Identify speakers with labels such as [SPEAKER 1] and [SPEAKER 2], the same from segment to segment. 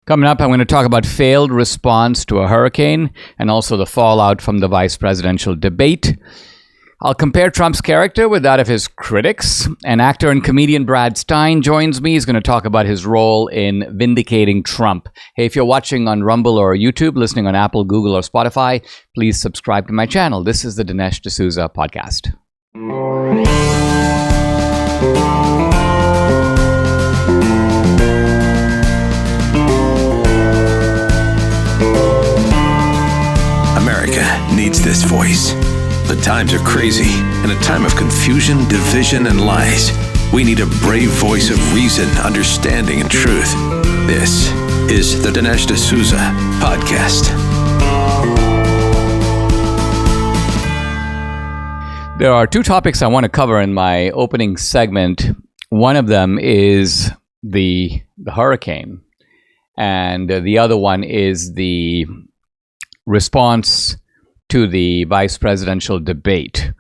[SPEAKER 1] Coming up, I'm going to talk about failed response to a hurricane and also the fallout from the vice presidential debate. I'll compare Trump's character with that of his critics. And actor and comedian Brad Stine joins me. He's going to talk about his role in Vindicating Trump. Hey, if you're watching on Rumble or YouTube, listening on Apple, Google, or Spotify, please subscribe to my channel. This is the Dinesh D'Souza podcast.
[SPEAKER 2] America needs this voice. The times are crazy. In a time of confusion, division, and lies, we need a brave voice of reason, understanding, and truth. This is the Dinesh D'Souza podcast.
[SPEAKER 1] There are two topics I want to cover in my opening segment. One of them is the hurricane, and the other one is the response to the vice presidential debate.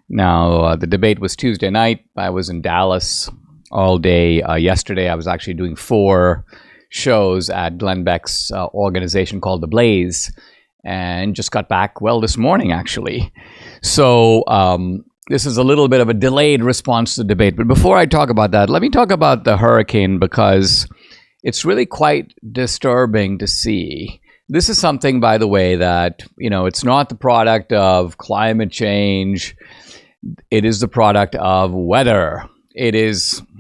[SPEAKER 1] Now, the debate was Tuesday night. I was in Dallas all day yesterday. I was actually doing 4 shows at Glenn Beck's organization called The Blaze, and just got back, this morning, actually. So this is a little bit of a delayed response to the debate. But before I talk about that, let me talk about the hurricane, because it's really quite disturbing to see. This is something, by the way, that, it's not the product of climate change. It is the product of weather.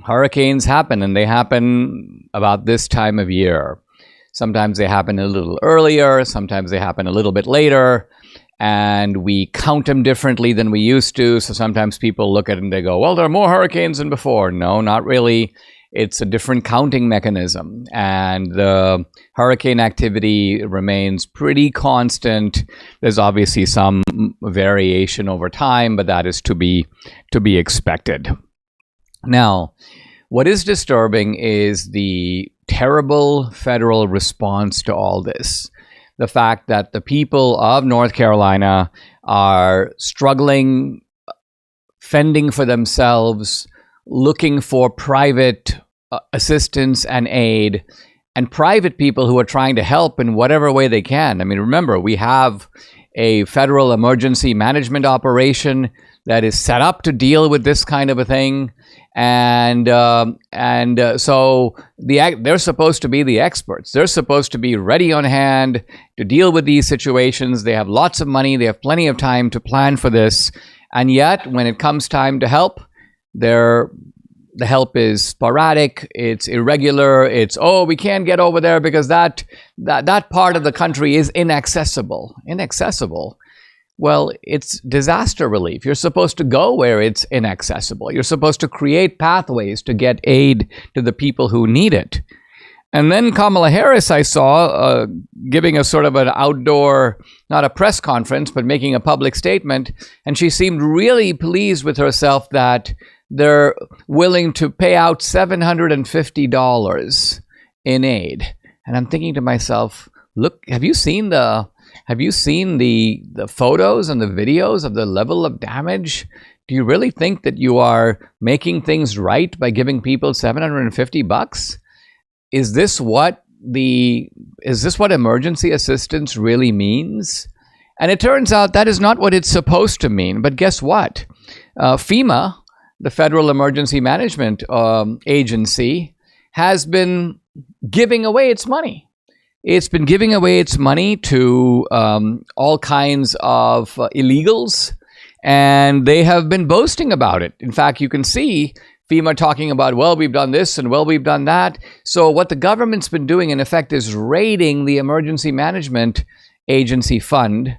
[SPEAKER 1] Hurricanes happen, and they happen about this time of year. Sometimes they happen a little earlier. Sometimes they happen a little bit later. And we count them differently than we used to. So sometimes people look at it and they go, there are more hurricanes than before. No, not really. It's a different counting mechanism, and the hurricane activity remains pretty constant. There's obviously some variation over time, but that is to be expected. Now, what is disturbing is the terrible federal response to all this. The fact that the people of North Carolina are struggling, fending for themselves, looking for private assistance and aid, and private people who are trying to help in whatever way they can. I mean, remember, we have a federal emergency management operation that is set up to deal with this kind of a thing. And so they're supposed to be the experts. They're supposed to be ready on hand to deal with these situations. They have lots of money. They have plenty of time to plan for this. And yet, when it comes time to help, the help is sporadic, it's irregular, we can't get over there because that part of the country is inaccessible. Inaccessible? Well, it's disaster relief. You're supposed to go where it's inaccessible. You're supposed to create pathways to get aid to the people who need it. And then Kamala Harris, I saw, giving a sort of an outdoor, not a press conference, but making a public statement. And she seemed really pleased with herself that they're willing to pay out $750 in aid. And I'm thinking to myself, look, have you seen the photos and the videos of the level of damage? Do you really think that you are making things right by giving people $750? Is this what emergency assistance really means? And it turns out that is not what it's supposed to mean. But guess what? FEMA, the Federal Emergency Management Agency, has been giving away its money. It's been giving away its money to all kinds of illegals, and they have been boasting about it. In fact, you can see FEMA talking about, we've done this and we've done that. So what the government's been doing, in effect, is raiding the Emergency Management Agency fund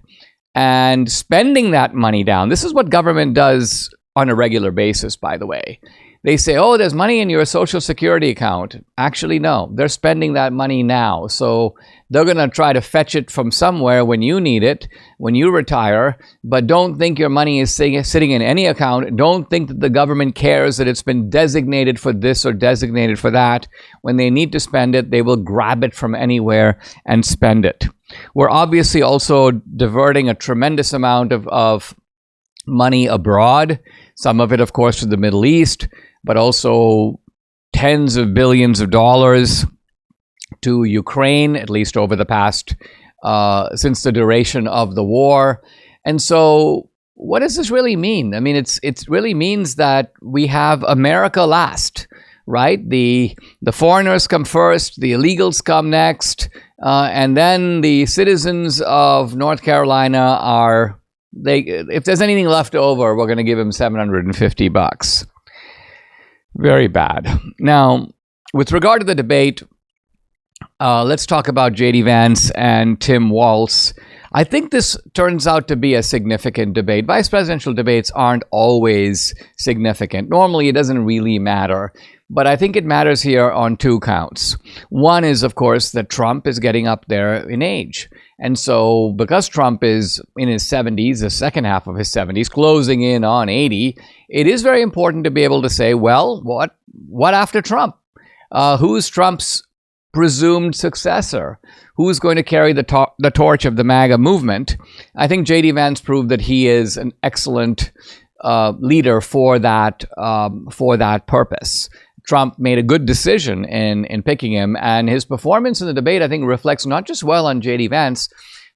[SPEAKER 1] and spending that money down. This is what government does on a regular basis, by the way. They say, there's money in your Social Security account. Actually, no, they're spending that money now. So they're going to try to fetch it from somewhere when you need it, when you retire. But don't think your money is sitting in any account. Don't think that the government cares that it's been designated for this or designated for that. When they need to spend it, they will grab it from anywhere and spend it. We're obviously also diverting a tremendous amount of money abroad. Some of it, of course, to the Middle East, but also tens of billions of dollars to Ukraine, at least over the past, since the duration of the war. And so what does this really mean? I mean, it really means that we have America last, right? The foreigners come first, the illegals come next, and then the citizens of North Carolina if there's anything left over, we're going to give them $750. Very bad. Now, with regard to the debate, let's talk about J.D. Vance and Tim Walz. I think this turns out to be a significant debate. Vice presidential debates aren't always significant. Normally, it doesn't really matter. But I think it matters here on two counts. One is, of course, that Trump is getting up there in age. And so because Trump is in his 70s, the second half of his 70s, closing in on 80, it is very important to be able to say, well, what after Trump? Who's Trump's presumed successor? Who's going to carry the torch of the MAGA movement? I think J.D. Vance proved that he is an excellent leader for that purpose. Trump made a good decision in picking him, and his performance in the debate, I think, reflects not just well on J.D. Vance,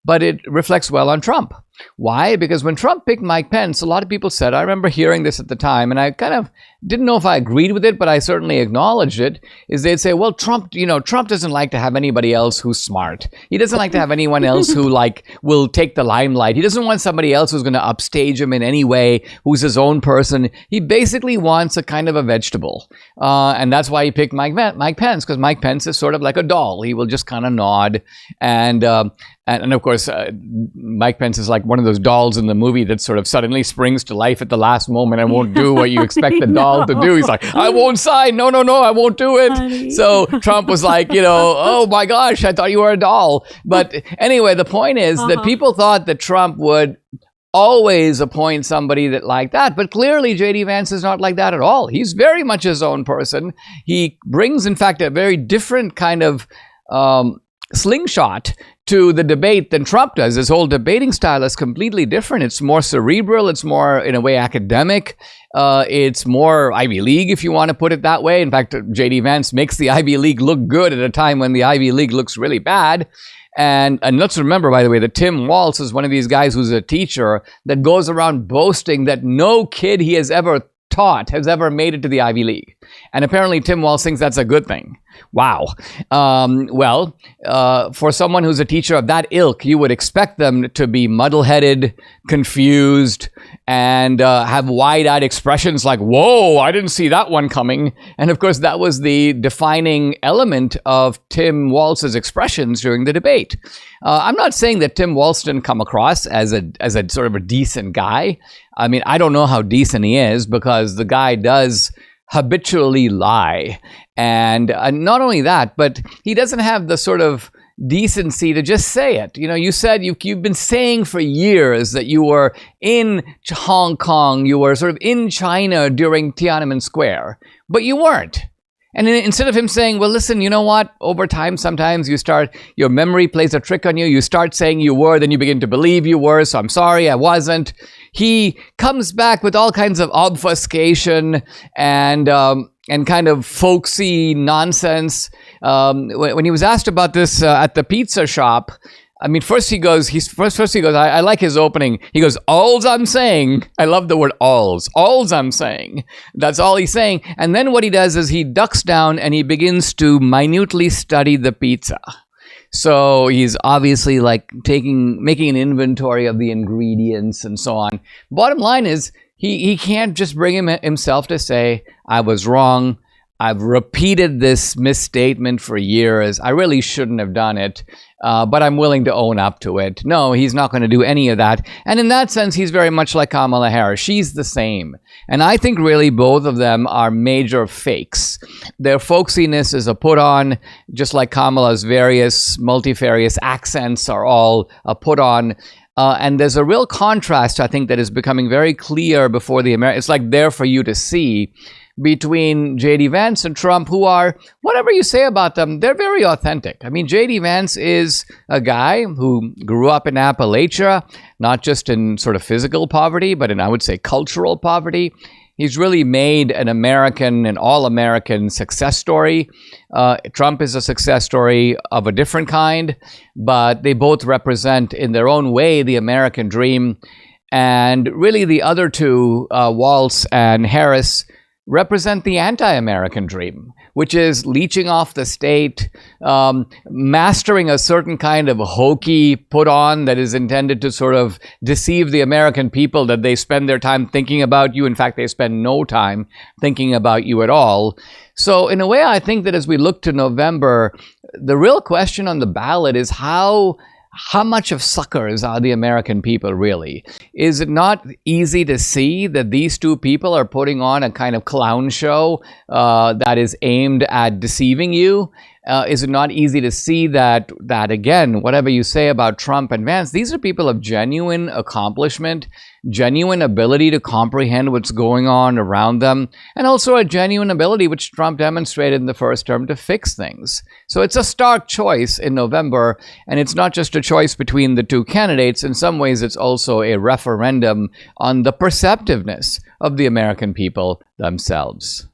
[SPEAKER 1] but it reflects well on Trump. Why? Because when Trump picked Mike Pence, a lot of people said, I remember hearing this at the time, and I kind of didn't know if I agreed with it, but I certainly acknowledged it, is they'd say, well, Trump doesn't like to have anybody else who's smart. He doesn't like to have anyone else who will take the limelight. He doesn't want somebody else who's going to upstage him in any way, who's his own person. He basically wants a kind of a vegetable. And that's why he picked Mike Pence, because Mike Pence is sort of like a doll. He will just kind of nod. And of course, Mike Pence is like one of those dolls in the movie that sort of suddenly springs to life at the last moment and won't do what you expect the doll to do. He's like, I won't sign. No, I won't do it. Honey. So Trump was like, oh my gosh, I thought you were a doll. But anyway, the point is that people thought that Trump would always appoint somebody like that. But clearly, J.D. Vance is not like that at all. He's very much his own person. He brings, in fact, a very different kind of slingshot to the debate than Trump does. His whole debating style is completely different. It's more cerebral. It's more, in a way, academic. It's more Ivy League, if you want to put it that way. In fact, J.D. Vance makes the Ivy League look good at a time when the Ivy League looks really bad. And let's remember, by the way, that Tim Walz is one of these guys who's a teacher that goes around boasting that no kid he has ever taught has ever made it to the Ivy League. And apparently Tim Walz thinks that's a good thing. Wow. For someone who's a teacher of that ilk, you would expect them to be muddle-headed, confused, and have wide-eyed expressions like, whoa, I didn't see that one coming. And of course, that was the defining element of Tim Walz's expressions during the debate. I'm not saying that Tim Walz didn't come across as a sort of a decent guy. I mean, I don't know how decent he is, because the guy does habitually lie. And not only that, but he doesn't have the sort of decency to just say it. You said you've been saying for years that you were in Hong Kong, you were sort of in China during Tiananmen Square, but you weren't. And instead of him saying, well, listen, you know what? Over time, sometimes your memory plays a trick on you. You start saying you were, then you begin to believe you were. So I'm sorry, I wasn't. He comes back with all kinds of obfuscation and kind of folksy nonsense. When he was asked about this at the pizza shop, I mean, first he goes, I like his opening. He goes, all's I'm saying. I love the word all's I'm saying. That's all he's saying. And then what he does is he ducks down and he begins to minutely study the pizza. So he's obviously making an inventory of the ingredients and so on. Bottom line is, he can't just bring himself to say, I was wrong. I've repeated this misstatement for years. I really shouldn't have done it, but I'm willing to own up to it. No, he's not going to do any of that. And in that sense, he's very much like Kamala Harris. She's the same. And I think really both of them are major fakes. Their folksiness is a put-on, just like Kamala's various multifarious accents are all a put-on. And there's a real contrast, I think, that is becoming very clear before the Americans. It's like there for you to see between J.D. Vance and Trump, who are, whatever you say about them, they're very authentic. I mean, J.D. Vance is a guy who grew up in Appalachia, not just in sort of physical poverty, but in, I would say, cultural poverty. He's really made an all-American success story. Trump is a success story of a different kind, but they both represent in their own way the American dream. And really the other two, Walz and Harris, represent the anti-American dream, which is leeching off the state, mastering a certain kind of hokey put on that is intended to sort of deceive the American people that they spend their time thinking about you. In fact, they spend no time thinking about you at all. So in a way, I think that as we look to November, the real question on the ballot is how much of suckers are the American people really? Is it not easy to see that these two people are putting on a kind of clown show that is aimed at deceiving you? Is it not easy to see that again, whatever you say about Trump and Vance, these are people of genuine accomplishment, genuine ability to comprehend what's going on around them, and also a genuine ability, which Trump demonstrated in the first term, to fix things. So it's a stark choice in November, and it's not just a choice between the two candidates. In some ways, it's also a referendum on the perceptiveness of the American people themselves.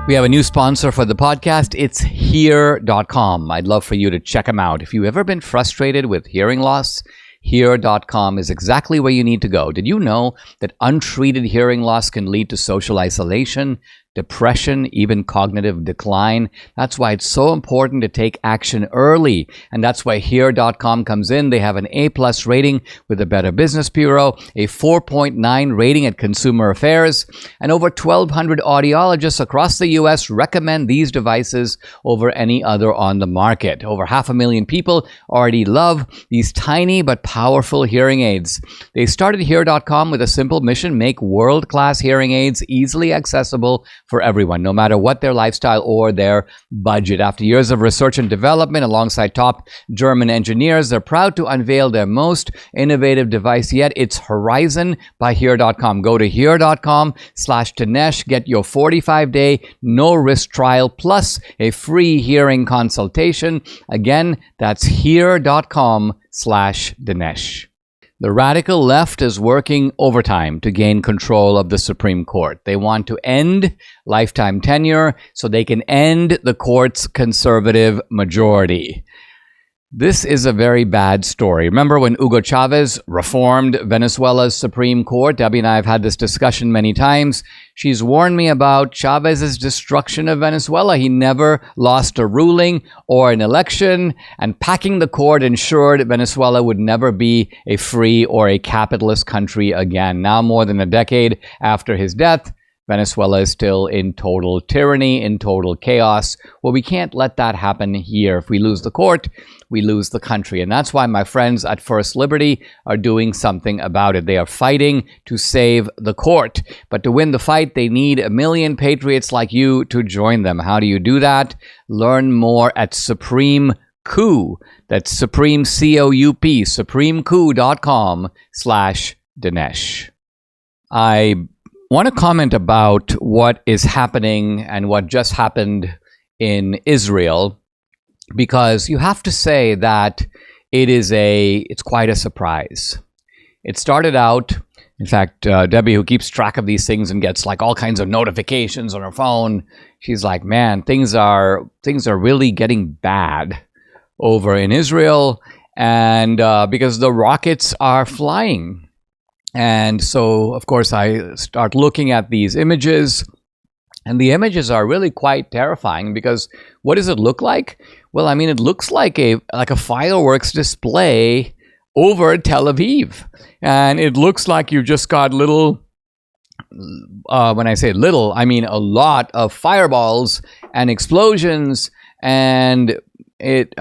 [SPEAKER 1] We have a new sponsor for the podcast. It's Hear.com. I'd love for you to check them out. If you've ever been frustrated with hearing loss, Hear.com is exactly where you need to go. Did you know that untreated hearing loss can lead to social isolation, depression, even cognitive decline? That's why it's so important to take action early. And that's why Hear.com comes in. They have an A+ rating with the Better Business Bureau, a 4.9 rating at Consumer Affairs, and over 1,200 audiologists across the U.S. recommend these devices over any other on the market. Over 500,000 people already love these tiny but powerful hearing aids. They started Hear.com with a simple mission: make world-class hearing aids easily accessible for everyone, no matter what their lifestyle or their budget. After years of research and development alongside top German engineers, they're proud to unveil their most innovative device yet. It's Horizon by Hear.com. Go to Hear.com/Dinesh. Get your 45-day no-risk trial plus a free hearing consultation. Again, that's Hear.com/Dinesh. The radical left is working overtime to gain control of the Supreme Court. They want to end lifetime tenure so they can end the court's conservative majority. This is a very bad story. Remember when Hugo Chavez reformed Venezuela's Supreme Court? Debbie and I have had this discussion many times. She's warned me about Chavez's destruction of Venezuela. He never lost a ruling or an election, and packing the court ensured Venezuela would never be a free or a capitalist country again. Now, more than a decade after his death, Venezuela is still in total tyranny, in total chaos. Well, we can't let that happen here. If we lose the court, we lose the country. And that's why my friends at First Liberty are doing something about it. They are fighting to save the court. But to win the fight, they need 1 million patriots like you to join them. How do you do that? Learn more at Supreme Coup. That's Supreme, C-O-U-P, supremecoup.com/Dinesh. I want to comment about what is happening and what just happened in Israel, because you have to say that it's quite a surprise. It started out, in fact, Debbie, who keeps track of these things and gets like all kinds of notifications on her phone, she's like, man, things are really getting bad over in Israel, and because the rockets are flying. And so, of course, I start looking at these images, and the images are really quite terrifying, because what does it look like? Well, I mean, it looks like a fireworks display over Tel Aviv. And it looks like you've just got little, when I say little, I mean a lot of fireballs and explosions, and it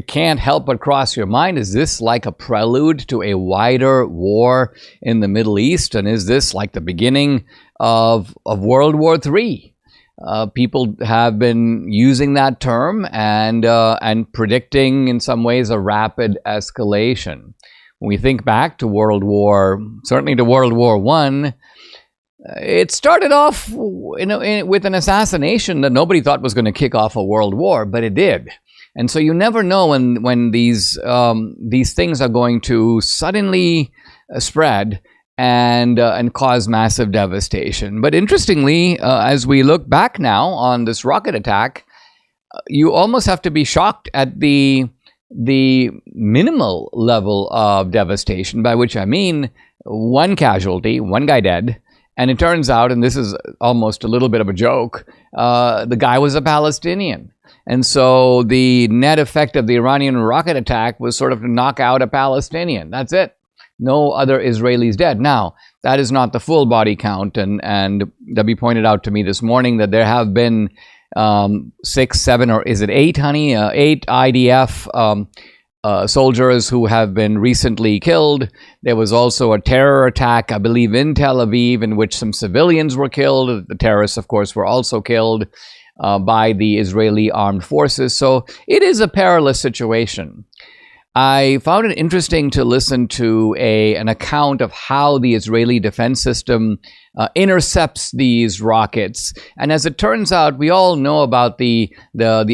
[SPEAKER 1] can't help but cross your mind. Is this like a prelude to a wider war in the Middle East? And is this like the beginning of World War III? People have been using that term and predicting in some ways a rapid escalation. When we think back to certainly to World War I, it started off with an assassination that nobody thought was going to kick off a world war, but it did. And so you never know when these things are going to suddenly spread and cause massive devastation. But interestingly, as we look back now on this rocket attack, you almost have to be shocked at the minimal level of devastation, by which I mean one casualty, one guy dead. And it turns out, and this is almost a little bit of a joke, the guy was a Palestinian. And so the net effect of the Iranian rocket attack was sort of to knock out a Palestinian. That's it. No other Israelis dead. Now, that is not the full body count. And Debbie pointed out to me this morning that there have been 6, 7, or is it 8, honey? 8 IDF soldiers who have been recently killed. There was also a terror attack, I believe, in Tel Aviv, in which some civilians were killed. The terrorists, of course, were also killed by the Israeli armed forces. So it is a perilous situation. I found it interesting to listen to an account of how the Israeli defense system intercepts these rockets. And as it turns out, we all know about the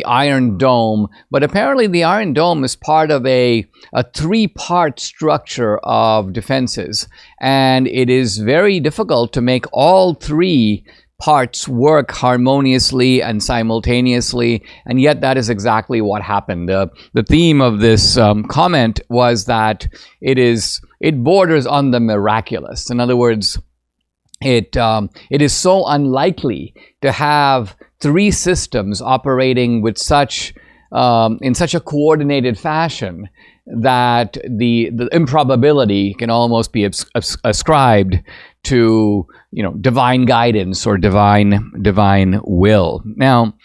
[SPEAKER 1] Iron Dome, but apparently the Iron Dome is part of a 3-part structure of defenses. And it is very difficult to make all 3 parts work harmoniously and simultaneously, and yet that is exactly what happened. The theme of this comment was that it borders on the miraculous. In other words, it is so unlikely to have 3 systems operating with in such a coordinated fashion that the improbability can almost be ascribed to divine guidance or divine will. Now,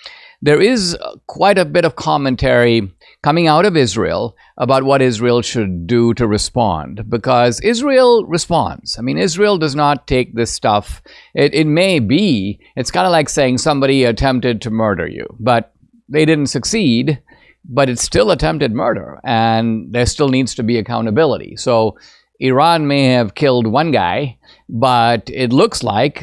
[SPEAKER 1] there is quite a bit of commentary coming out of Israel about what Israel should do to respond, because Israel responds. I mean, Israel does not take this stuff. It may be, it's kind of like saying somebody attempted to murder you, but they didn't succeed, but it's still attempted murder, and there still needs to be accountability. So Iran may have killed one guy, but it looks like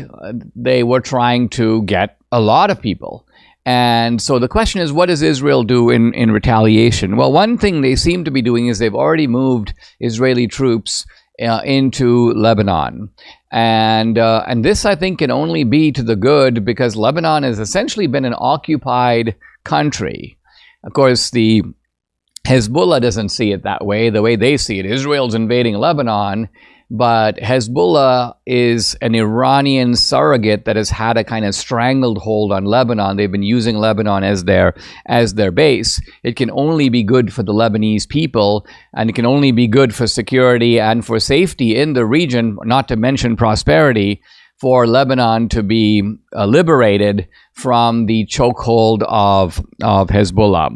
[SPEAKER 1] they were trying to get a lot of people. And so the question is, what does Israel do in retaliation? Well, one thing they seem to be doing is they've already moved Israeli troops into Lebanon. And this, I think, can only be to the good, because Lebanon has essentially been an occupied country. Of course, the Hezbollah doesn't see it that way. The way they see it, Israel's invading Lebanon, but Hezbollah is an Iranian surrogate that has had a kind of strangled hold on Lebanon. They've been using Lebanon as their base. It can only be good for the Lebanese people, and it can only be good for security and for safety in the region, not to mention prosperity, for Lebanon to be liberated from the chokehold of Hezbollah.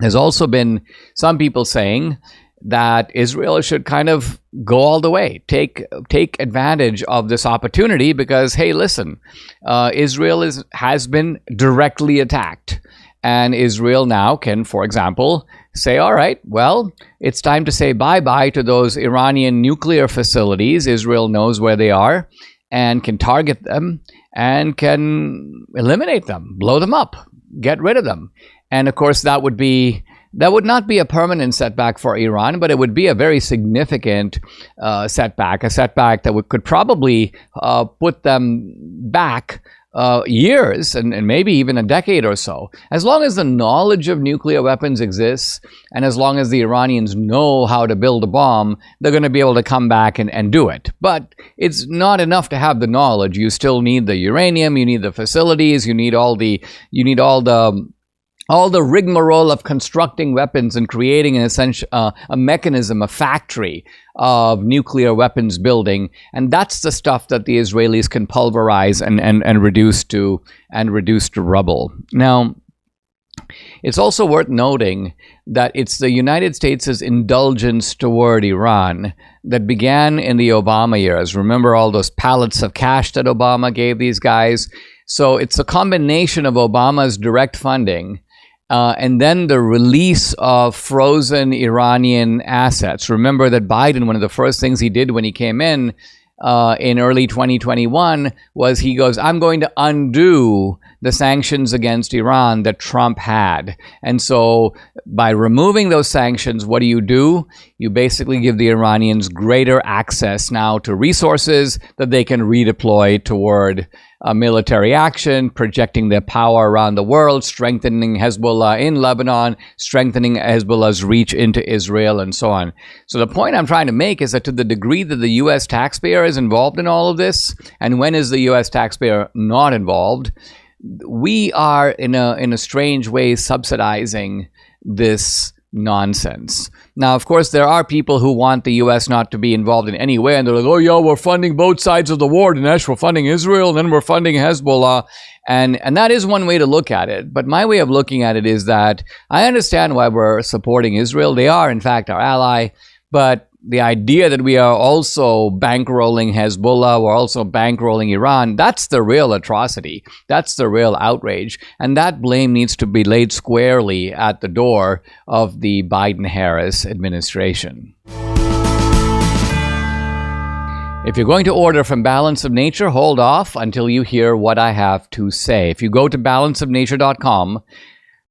[SPEAKER 1] There's also been some people saying that Israel should kind of go all the way, take advantage of this opportunity, because, hey, listen, Israel has been directly attacked, and Israel now can, for example, say, all right, well, it's time to say bye-bye to those Iranian nuclear facilities. Israel knows where they are and can target them and can eliminate them, blow them up, get rid of them. And of course, that would not be a permanent setback for Iran, but it would be a very significant setback, a setback that could probably put them back years and maybe even a decade or so. As long as the knowledge of nuclear weapons exists, and as long as the Iranians know how to build a bomb, they're going to be able to come back and do it. But it's not enough to have the knowledge. You still need the uranium, you need the facilities, you need all the rigmarole of constructing weapons and creating a mechanism, a factory of nuclear weapons building. And that's the stuff that the Israelis can pulverize and reduce to rubble. Now, it's also worth noting that it's the United States' indulgence toward Iran that began in the Obama years. Remember all those pallets of cash that Obama gave these guys? So it's a combination of Obama's direct funding and then the release of frozen Iranian assets. Remember that Biden, one of the first things he did when he came in, in early 2021 was he goes, I'm going to undo the sanctions against Iran that Trump had. And so by removing those sanctions, what do? You basically give the Iranians greater access now to resources that they can redeploy toward military action, projecting their power around the world, strengthening Hezbollah in Lebanon, strengthening Hezbollah's reach into Israel, and so on. So the point I'm trying to make is that to the degree that the U.S. taxpayer is involved in all of this, and when is the U.S. taxpayer not involved, we are in a strange way subsidizing this nonsense. Now, of course, there are people who want the U.S. not to be involved in any way, and they're like, oh, yeah, we're funding both sides of the war, Dinesh. We're funding Israel, and then we're funding Hezbollah. And that is one way to look at it. But my way of looking at it is that I understand why we're supporting Israel. They are, in fact, our ally. But the idea that we are also bankrolling Hezbollah, we're also bankrolling Iran, that's the real atrocity. That's the real outrage. And that blame needs to be laid squarely at the door of the Biden-Harris administration. If you're going to order from Balance of Nature, hold off until you hear what I have to say. If you go to balanceofnature.com,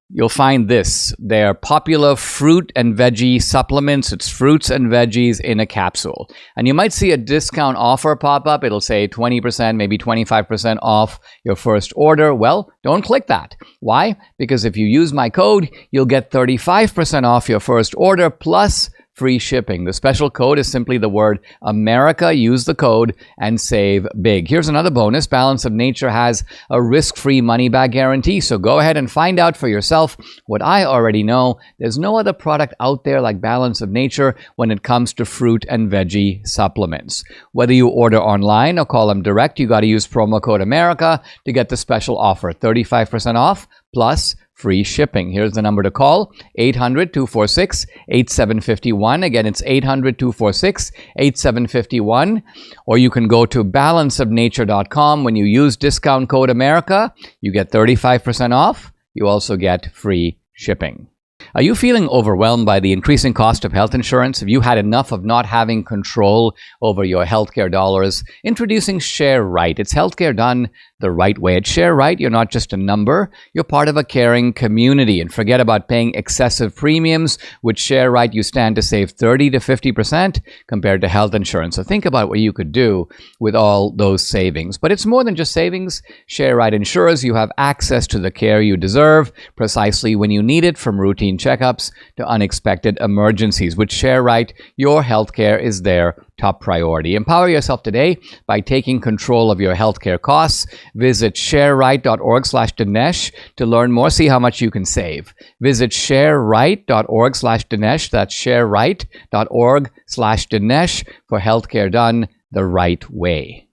[SPEAKER 1] you'll find this. They're popular fruit and veggie supplements. It's fruits and veggies in a capsule. And you might see a discount offer pop up. It'll say 20%, maybe 25% off your first order. Well, don't click that. Why? Because if you use my code, you'll get 35% off your first order plus free shipping. The special code is simply the word America. Use the code and save big. Here's another bonus. Balance of Nature has a risk-free money-back guarantee. So go ahead and find out for yourself what I already know. There's no other product out there like Balance of Nature when it comes to fruit and veggie supplements. Whether you order online or call them direct, you got to use promo code America to get the special offer. 35% off plus free shipping. Here's the number to call, 800-246-8751. Again, it's 800-246-8751. Or you can go to balanceofnature.com. When you use discount code America, you get 35% off. You also get free shipping. Are you feeling overwhelmed by the increasing cost of health insurance? Have you had enough of not having control over your healthcare dollars? Introducing Share Right. It's healthcare done the right way. At Share Right, you're not just a number, you're part of a caring community. And forget about paying excessive premiums. With Share Right, you stand to save 30 to 50% compared to health insurance. So think about what you could do with all those savings. But it's more than just savings. Share Right ensures you have access to the care you deserve precisely when you need it, from routine checkups to unexpected emergencies. With Share Right, your healthcare is their top priority. Empower yourself today by taking control of your healthcare costs. Visit shareright.org/Dinesh to learn more. See how much you can save. Visit shareright.org/Dinesh. That's shareright.org/Dinesh for healthcare done the right way.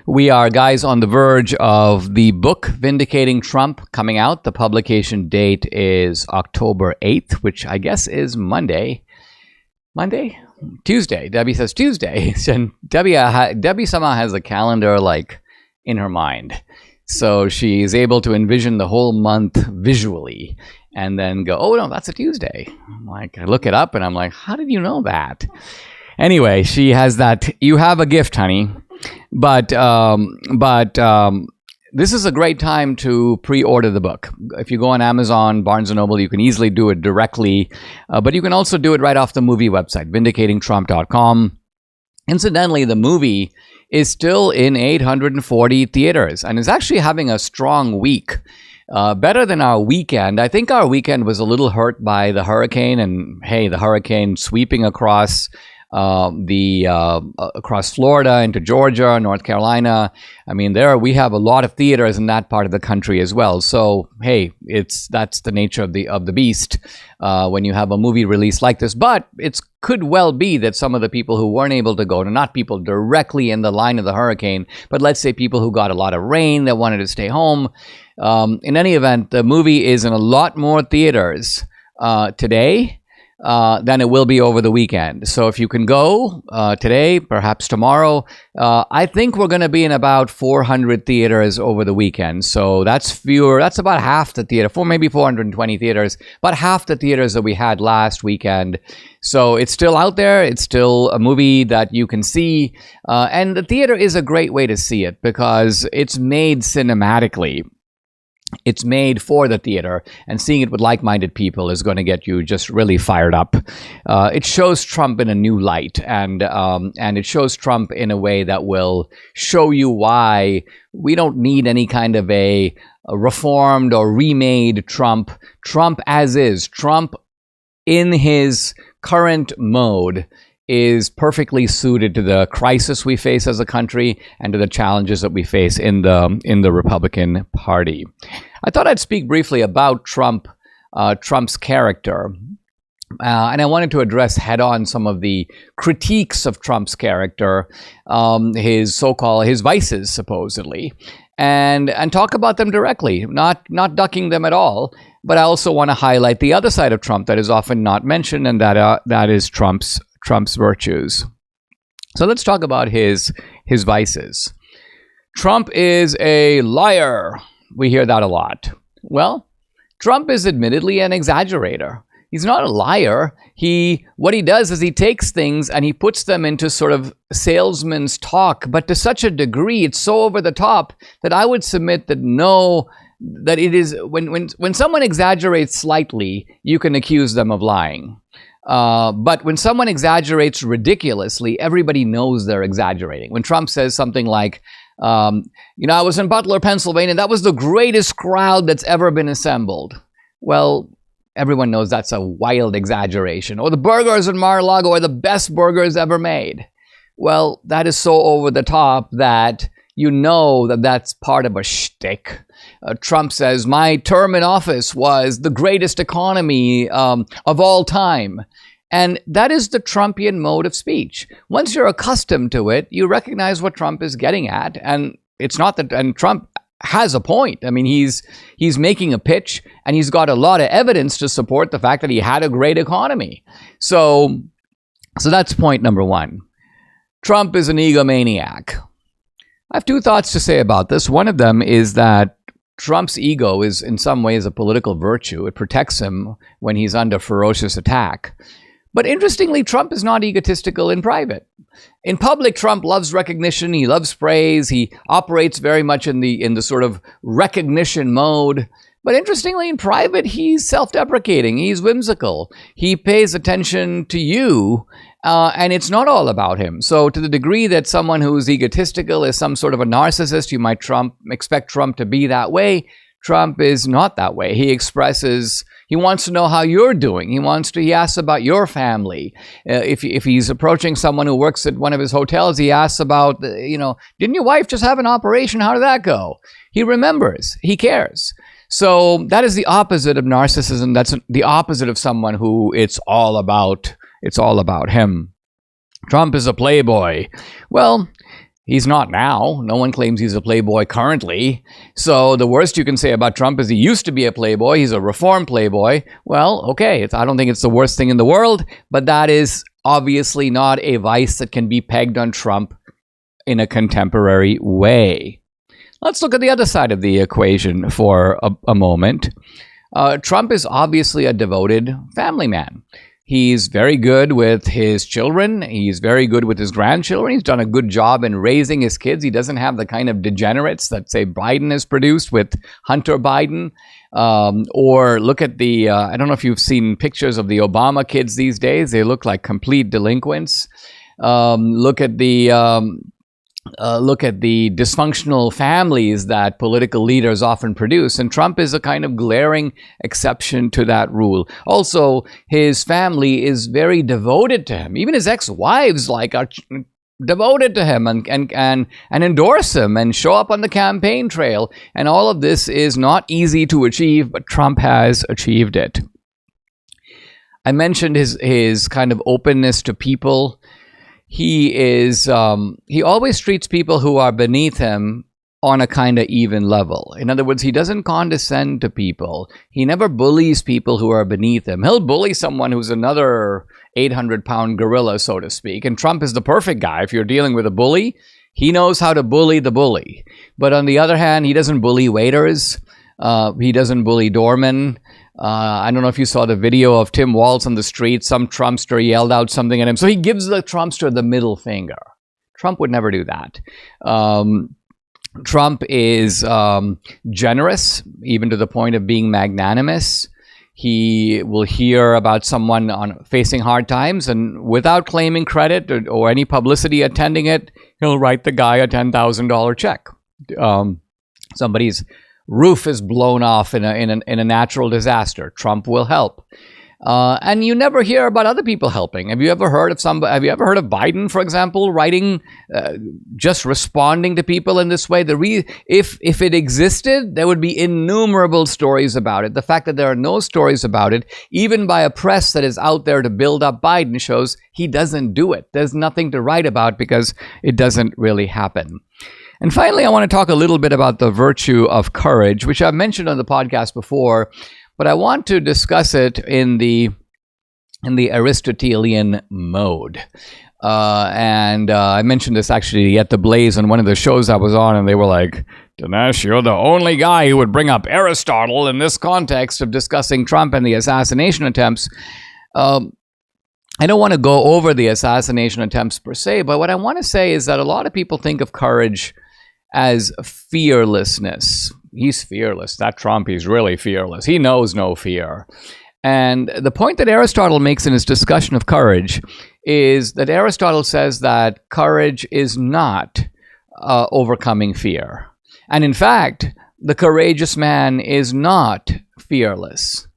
[SPEAKER 1] We are, guys, on the verge of the book Vindicating Trump coming out. The publication date is October 8th, which I guess is Monday? Tuesday. Debbie says Tuesday. And Debbie somehow has a calendar like in her mind. So she's able to envision the whole month visually and then go, oh, no, that's a Tuesday. I'm like, I look it up and I'm like, how did you know that? Anyway, she has that. You have a gift, honey. But this is a great time to pre-order the book. If you go on Amazon, Barnes & Noble, you can easily do it directly. But you can also do it right off the movie website, vindicatingtrump.com. Incidentally, the movie is still in 840 theaters and is actually having a strong week. Better than our weekend. I think our weekend was a little hurt by the hurricane. And hey, the hurricane sweeping across across Florida into Georgia, North Carolina. I mean, we have a lot of theaters in that part of the country as well. So hey, that's the nature of the beast when you have a movie release like this. But it could well be that some of the people who weren't able to go, not people directly in the line of the hurricane, but let's say people who got a lot of rain that wanted to stay home. In any event, the movie is in a lot more theaters today than it will be over the weekend. So if you can go today, perhaps tomorrow, I think we're going to be in about 400 theaters over the weekend. So that's fewer. That's about half the theater, maybe 420 theaters, about half the theaters that we had last weekend. So it's still out there. It's still a movie that you can see. And the theater is a great way to see it because it's made cinematically. It's made for the theater, and seeing it with like-minded people is going to get you just really fired up. It shows Trump in a new light, and it shows Trump in a way that will show you why we don't need any kind of a reformed or remade Trump. Trump as is. Trump in his current mode is perfectly suited to the crisis we face as a country and to the challenges that we face in the Republican Party. I thought I'd speak briefly about Trump's character, and I wanted to address head-on some of the critiques of Trump's character, his vices, supposedly, and talk about them directly, not ducking them at all. But I also want to highlight the other side of Trump that is often not mentioned, and that is Trump's virtues. So let's talk about his vices. Trump is a liar. We hear that a lot. Well, Trump is admittedly an exaggerator. He's not a liar. What he does is he takes things and he puts them into sort of salesman's talk, but to such a degree, it's so over the top that I would submit that it is when someone exaggerates slightly, you can accuse them of lying. But when someone exaggerates ridiculously, everybody knows they're exaggerating. When Trump says something like, I was in Butler, Pennsylvania, that was the greatest crowd that's ever been assembled. Well, everyone knows that's a wild exaggeration. Or the burgers in Mar-a-Lago are the best burgers ever made. Well, that is so over the top that you know that that's part of a shtick. Trump says, my term in office was the greatest economy of all time. And that is the Trumpian mode of speech. Once you're accustomed to it, you recognize what Trump is getting at. And it's not that, and Trump has a point. I mean, he's making a pitch and he's got a lot of evidence to support the fact that he had a great economy. So that's point number one. Trump is an egomaniac. I have two thoughts to say about this. One of them is that Trump's ego is in some ways a political virtue. It protects him when he's under ferocious attack. But interestingly, Trump is not egotistical in private. In public, Trump loves recognition. He loves praise. He operates very much in the sort of recognition mode. But interestingly, in private, he's self-deprecating. He's whimsical. He pays attention to you, and it's not all about him. So to the degree that someone who's egotistical is some sort of a narcissist, you might expect Trump to be that way. Trump is not that way. He wants to know how you're doing. He asks about your family. If he's approaching someone who works at one of his hotels, he asks about, didn't your wife just have an operation? How did that go? He remembers. He cares. So that is the opposite of narcissism. That's the opposite of someone who it's all about him. Trump is a playboy. Well, he's not now. No one claims he's a playboy currently. So the worst you can say about Trump is he used to be a playboy. He's a reformed playboy. Well, okay. I don't think it's the worst thing in the world, but that is obviously not a vice that can be pegged on Trump in a contemporary way. Let's look at the other side of the equation for a moment. Trump is obviously a devoted family man. He's very good with his children. He's very good with his grandchildren. He's done a good job in raising his kids. He doesn't have the kind of degenerates that, say, Biden has produced with Hunter Biden. Or look at I don't know if you've seen pictures of the Obama kids these days. They look like complete delinquents. Look at the dysfunctional families that political leaders often produce, and Trump is a kind of glaring exception to that rule. Also, his family is very devoted to him. Even his ex-wives are devoted to him and endorse him and show up on the campaign trail. And all of this is not easy to achieve, but Trump has achieved it. I mentioned his kind of openness to people. He always treats people who are beneath him on a kind of even level. In other words, he doesn't condescend to people. He never bullies people who are beneath him. He'll bully someone who's another 800-pound gorilla, so to speak. And Trump is the perfect guy. If you're dealing with a bully, he knows how to bully the bully. But on the other hand, he doesn't bully waiters. He doesn't bully doormen. I don't know if you saw the video of Tim Walz on the street. Some Trumpster yelled out something at him. So he gives the Trumpster the middle finger. Trump would never do that. Trump is generous, even to the point of being magnanimous. He will hear about someone facing hard times, and without claiming credit or any publicity attending it, he'll write the guy a $10,000 check. Somebody's roof is blown off in a natural disaster. Trump will help. And you never hear about other people helping. Have you ever heard of Biden, for example, writing, just responding to people in this way? If it existed, there would be innumerable stories about it. The fact that there are no stories about it, even by a press that is out there to build up Biden, shows he doesn't do it. There's nothing to write about because it doesn't really happen. And finally, I want to talk a little bit about the virtue of courage, which I've mentioned on the podcast before. But I want to discuss it in the Aristotelian mode. And I mentioned this actually at The Blaze on one of the shows I was on, and they were like, Dinesh, you're the only guy who would bring up Aristotle in this context of discussing Trump and the assassination attempts. I don't want to go over the assassination attempts per se, but what I want to say is that a lot of people think of courage as fearlessness. He's fearless. That Trump, he's really fearless. He knows no fear. And the point that Aristotle makes in his discussion of courage is that Aristotle says that courage is not overcoming fear. And in fact, the courageous man is not fearless.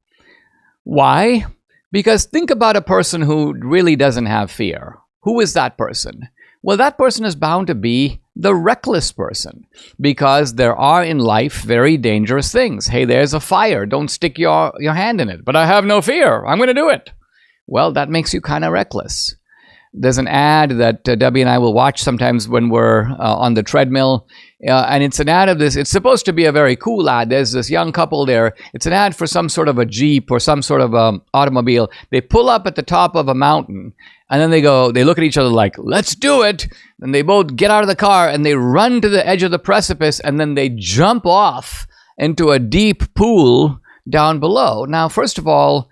[SPEAKER 1] Why? Because think about a person who really doesn't have fear. Who is that person? Well, that person is bound to be the reckless person, because there are in life very dangerous things. Hey, there's a fire. Don't stick your hand in it. But I have no fear. I'm going to do it. Well, that makes you kind of reckless. There's an ad that Debbie and I will watch sometimes when we're on the treadmill. And it's an ad of this. It's supposed to be a very cool ad. There's this young couple there. It's an ad for some sort of a Jeep or some sort of automobile. They pull up at the top of a mountain. And then they look at each other like, let's do it. And they both get out of the car and they run to the edge of the precipice, and then they jump off into a deep pool down below. Now, first of all,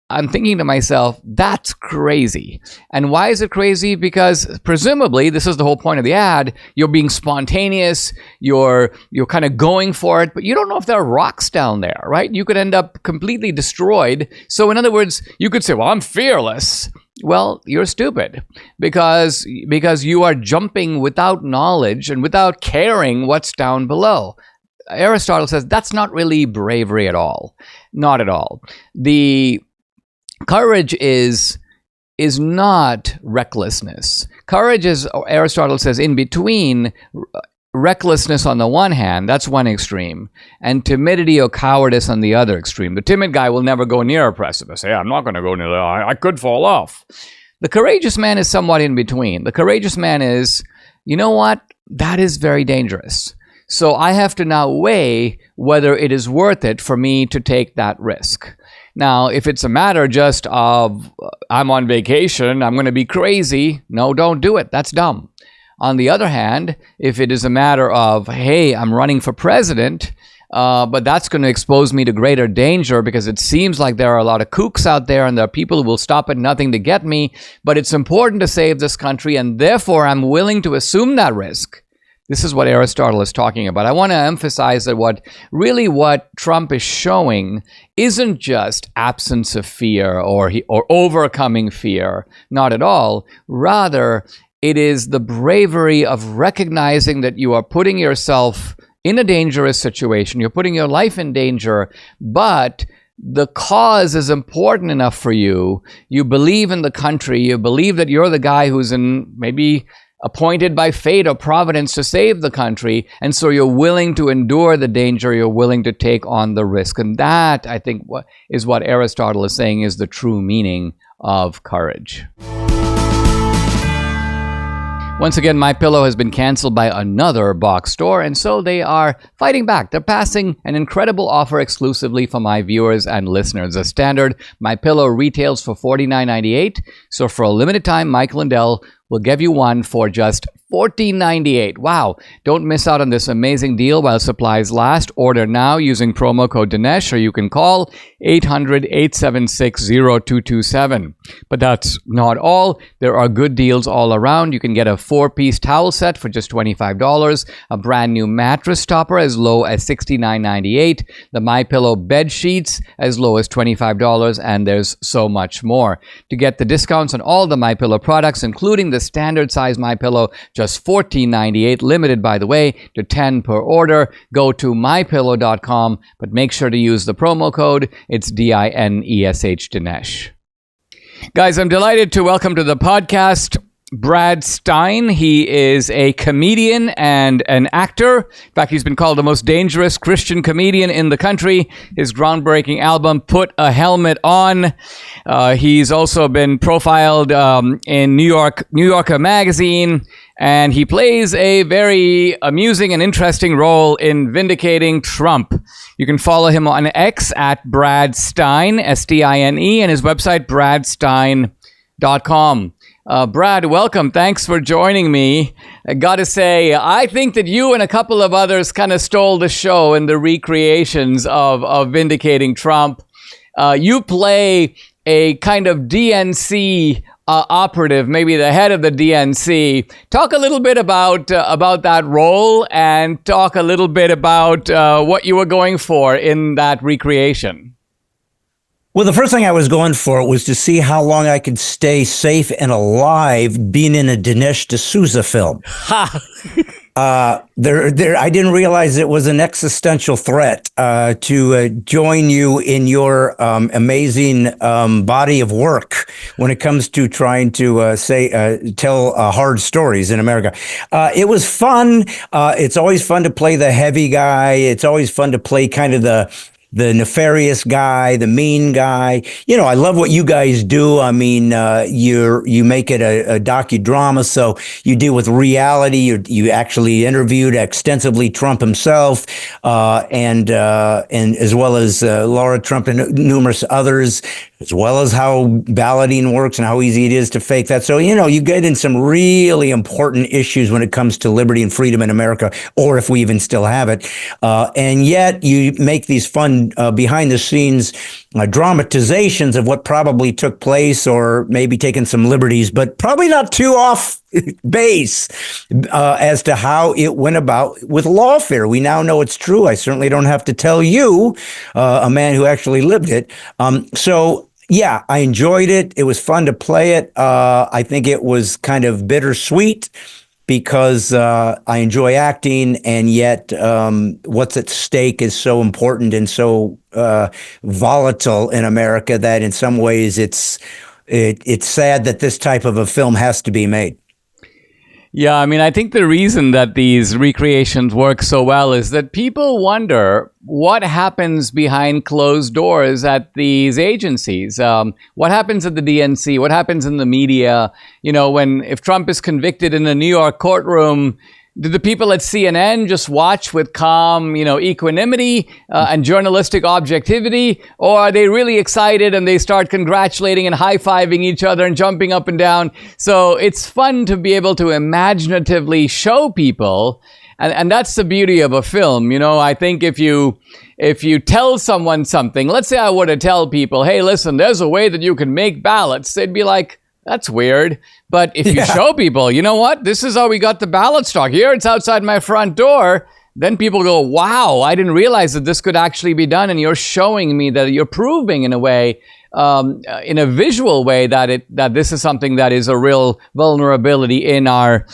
[SPEAKER 1] I'm thinking to myself, that's crazy. And why is it crazy? Because presumably, this is the whole point of the ad, you're being spontaneous, you're kind of going for it, but you don't know if there are rocks down there, right? You could end up completely destroyed. So in other words, you could say, well, I'm fearless. Well, you're stupid because you are jumping without knowledge and without caring what's down below. Aristotle says that's not really bravery at all. Not at all. The courage is not recklessness. Courage is, Aristotle says, in between recklessness on the one hand, that's one extreme, and timidity or cowardice on the other extreme. The timid guy will never go near a precipice. Hey, I'm not going to go near there. I could fall off. The courageous man is somewhat in between. The courageous man is, you know what? That is very dangerous. So I have to now weigh whether it is worth it for me to take that risk. Now, if it's a matter just of I'm on vacation, I'm going to be crazy, no, don't do it. That's dumb. On the other hand, if it is a matter of, hey, I'm running for president, but that's going to expose me to greater danger because it seems like there are a lot of kooks out there and there are people who will stop at nothing to get me, but it's important to save this country and therefore I'm willing to assume that risk. This is what Aristotle is talking about. I want to emphasize that what Trump is showing isn't just absence of fear or overcoming fear. Not at all. Rather, it is the bravery of recognizing that you are putting yourself in a dangerous situation. You're putting your life in danger, but the cause is important enough for you. You believe in the country. You believe that you're the guy who's maybe appointed by fate or providence to save the country, and so you're willing to endure the danger, you're willing to take on the risk. And that, I think, is what Aristotle is saying is the true meaning of courage. Once again, MyPillow has been canceled by another box store, and so they are fighting back. They're passing an incredible offer exclusively for my viewers and listeners. A standard MyPillow retails for $49.98, so for a limited time, Mike Lindell will give you one for just $14.98. Wow. Don't miss out on this amazing deal while supplies last. Order now using promo code Dinesh, or you can call 800-876-0227. But that's not all. There are good deals all around. You can get a 4-piece towel set for just $25, a brand new mattress topper as low as $69.98, the MyPillow bed sheets as low as $25, and there's so much more. To get the discounts on all the MyPillow products, including the standard size MyPillow, just $14.98, limited, by the way, to 10 per order. Go to mypillow.com, but make sure to use the promo code. It's DINESH, Dinesh. Guys, I'm delighted to welcome to the podcast Brad Stine. He is a comedian and an actor. In fact, he's been called the most dangerous Christian comedian in the country. His groundbreaking album, Put a Helmet On. He's also been profiled in New Yorker magazine, and he plays a very amusing and interesting role in Vindicating Trump. You can follow him on X at Brad Stine, S-T-I-N-E, and his website, bradstine.com. Brad, welcome. Thanks for joining me. I gotta say, I think that you and a couple of others kind of stole the show in the recreations of Vindicating Trump. You play a kind of DNC operative, maybe the head of the DNC. Talk a little bit about that role, and talk a little bit about what you were going for in that recreation.
[SPEAKER 3] Well, the first thing I was going for was to see how long I could stay safe and alive being in a Dinesh D'Souza film. I didn't realize it was an existential threat to join you in your amazing body of work when it comes to trying to tell hard stories in America. It was fun. It's always fun to play the heavy guy. It's always fun to play kind of the nefarious guy, the mean guy. You know, I love what you guys do. I mean, you make it a docudrama, so you deal with reality. You actually interviewed extensively Trump himself, and as well as Laura Trump and numerous others, as well as how balloting works and how easy it is to fake that. So, you know, you get in some really important issues when it comes to liberty and freedom in America, or if we even still have it. And yet you make these fun behind the scenes dramatizations of what probably took place, or maybe taking some liberties, but probably not too off base as to how it went about with lawfare. We now know it's true. I certainly don't have to tell you, a man who actually lived it. So yeah, I enjoyed it. It was fun to play it. I think it was kind of bittersweet, because I enjoy acting, and yet what's at stake is so important and so volatile in America that in some ways it's sad that this type of a film has to be made.
[SPEAKER 1] Yeah, I mean, I think the reason that these recreations work so well is that people wonder what happens behind closed doors at these agencies. What happens at the DNC? What happens in the media? You know, if Trump is convicted in a New York courtroom, do the people at CNN just watch with calm, equanimity and journalistic objectivity? Or are they really excited and they start congratulating and high-fiving each other and jumping up and down? So it's fun to be able to imaginatively show people. And that's the beauty of a film. I think if you tell someone something, let's say I were to tell people, hey, listen, there's a way that you can make ballots. They'd be like, that's weird. But if you show people, you know what? This is how we got the ballot stock. Here, it's outside my front door. Then people go, wow, I didn't realize that this could actually be done. And you're showing me that you're proving in a way, in a visual way, that this is something that is a real vulnerability in our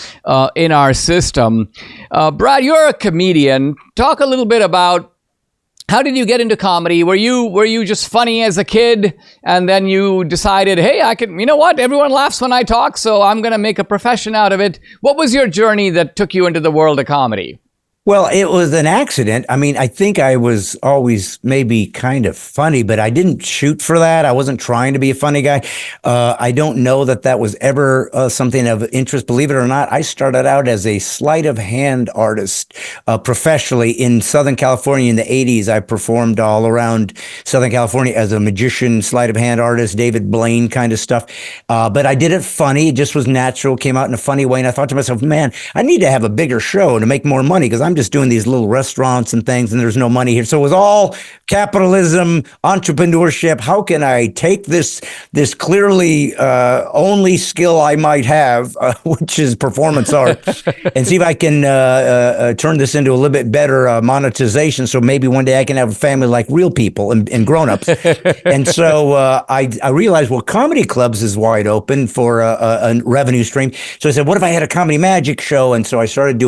[SPEAKER 1] system. Brad, you're a comedian. Talk a little bit about, how did you get into comedy? Were you just funny as a kid, and then you decided, hey, you know what? Everyone laughs when I talk, so I'm going to make a profession out of it. What was your journey that took you into the world of comedy?
[SPEAKER 3] Well, it was an accident. I mean, I think I was always maybe kind of funny, but I didn't shoot for that. I wasn't trying to be a funny guy. I don't know that that was ever something of interest. Believe it or not, I started out as a sleight of hand artist professionally in Southern California in the 80s. I performed all around Southern California as a magician, sleight of hand artist, David Blaine kind of stuff. But I did it funny. It just was natural, came out in a funny way. And I thought to myself, man, I need to have a bigger show to make more money because I'm just doing these little restaurants and things and there's no money here. So it was all capitalism, entrepreneurship. How can I take this clearly only skill I might have, which is performance art, and see if I can turn this into a little bit better monetization. So maybe one day I can have a family like real people and grown-ups. And so I realized, well, comedy clubs is wide open for a revenue stream. So I said, what if I had a comedy magic show? And so I started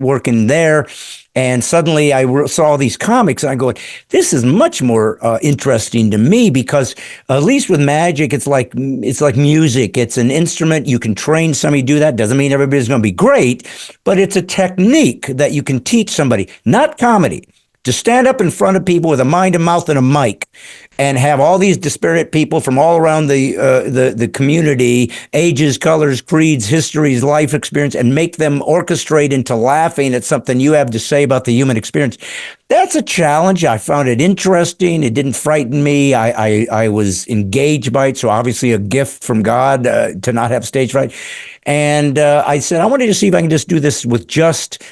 [SPEAKER 3] working there. And suddenly I saw these comics and I go, this is much more interesting to me because at least with magic, it's like music. It's an instrument. You can train somebody to do that. Doesn't mean everybody's going to be great, but it's a technique that you can teach somebody, not comedy. To stand up in front of people with a mind, a mouth, and a mic, and have all these disparate people from all around the community, ages, colors, creeds, histories, life experience, and make them orchestrate into laughing at something you have to say about the human experience. That's a challenge. I found it interesting. It didn't frighten me. I was engaged by it. So obviously a gift from God to not have stage fright. And I said, I wanted to see if I can just do this with just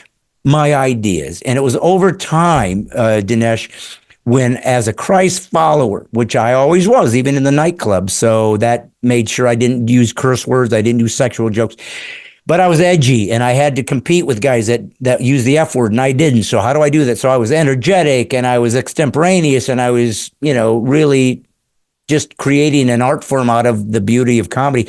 [SPEAKER 3] my ideas. And it was over time, Dinesh, when as a Christ follower, which I always was, even in the nightclub, so that made sure I didn't use curse words, I didn't do sexual jokes, but I was edgy and I had to compete with guys that use the F word and I didn't. So how do I do that? So I was energetic and I was extemporaneous and I was, really just creating an art form out of the beauty of comedy.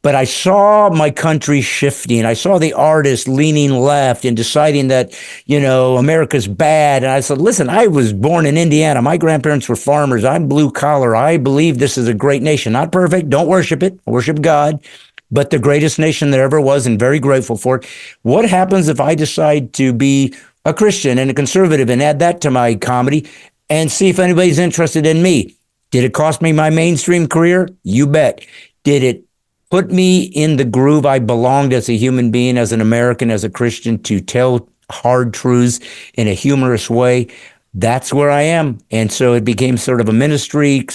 [SPEAKER 3] But I saw my country shifting. I saw the artists leaning left and deciding that, America's bad. And I said, listen, I was born in Indiana. My grandparents were farmers. I'm blue collar. I believe this is a great nation. Not perfect. Don't worship it. Worship God. But the greatest nation there ever was and very grateful for it. What happens if I decide to be a Christian and a conservative and add that to my comedy and see if anybody's interested in me? Did it cost me my mainstream career? You bet. Did it put me in the groove I belonged as a human being, as an American, as a Christian, to tell hard truths in a humorous way? That's where I am. And so it became sort of a ministry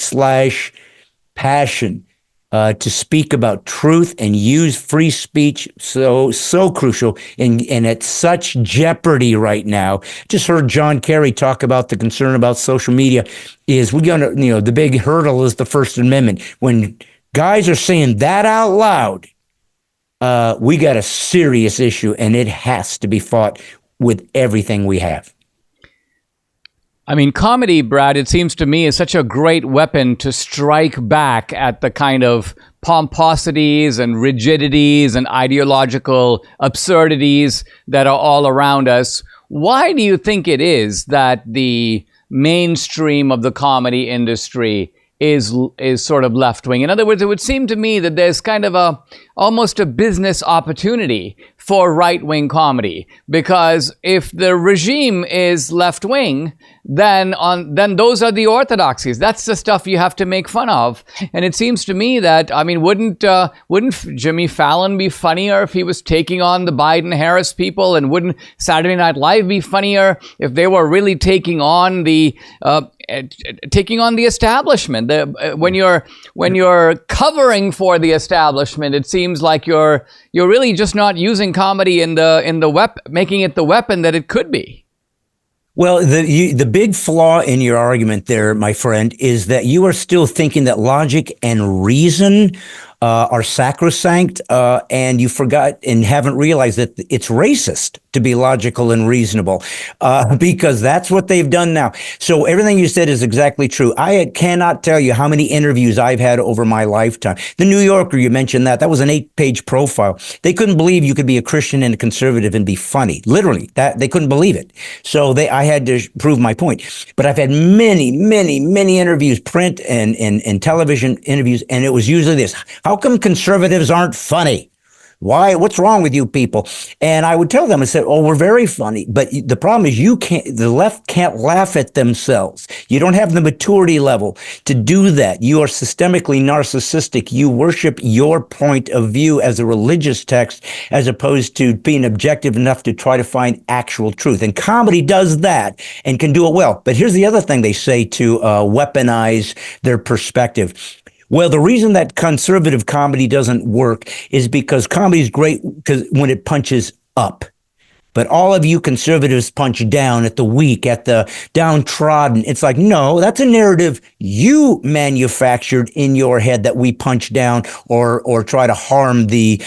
[SPEAKER 3] / passion to speak about truth and use free speech, so crucial and at such jeopardy right now. Just heard John Kerry talk about the concern about social media is the big hurdle is the First Amendment. When guys are saying that out loud, we got a serious issue, and it has to be fought with everything we have.
[SPEAKER 1] I mean, comedy, Brad, it seems to me, is such a great weapon to strike back at the kind of pomposities and rigidities and ideological absurdities that are all around us. Why do you think it is that the mainstream of the comedy industry is sort of left-wing? In other words, it would seem to me that there's kind of almost a business opportunity for right-wing comedy, because if the regime is left-wing, then those are the orthodoxies. That's the stuff you have to make fun of. And it seems to me that, wouldn't Jimmy Fallon be funnier if he was taking on the Biden-Harris people? And wouldn't Saturday Night Live be funnier if they were really taking on the establishment? When you're covering for the establishment, it seems like you're really just not using comedy in the making it the weapon that it could be.
[SPEAKER 3] Well, the big flaw in your argument there, my friend, is that you are still thinking that logic and reason are sacrosanct, and you forgot and haven't realized that it's racist to be logical and reasonable, because that's what they've done now. So everything you said is exactly true. I cannot tell you how many interviews I've had over my lifetime. The New Yorker, you mentioned that was an 8-page profile. They couldn't believe you could be a Christian and a conservative and be funny. Literally, that they couldn't believe it. So I had to prove my point. But I've had many, many, many interviews, print and television interviews, and it was usually this: how come conservatives aren't funny? Why? What's wrong with you people? And I would tell them, I said, oh, we're very funny. But the problem is the left can't laugh at themselves. You don't have the maturity level to do that. You are systemically narcissistic. You worship your point of view as a religious text, as opposed to being objective enough to try to find actual truth. And comedy does that and can do it well. But here's the other thing they say to weaponize their perspective. Well, the reason that conservative comedy doesn't work is because comedy is great because when it punches up. But all of you conservatives punch down at the weak, at the downtrodden. It's like, no, that's a narrative you manufactured in your head that we punch down or try to harm the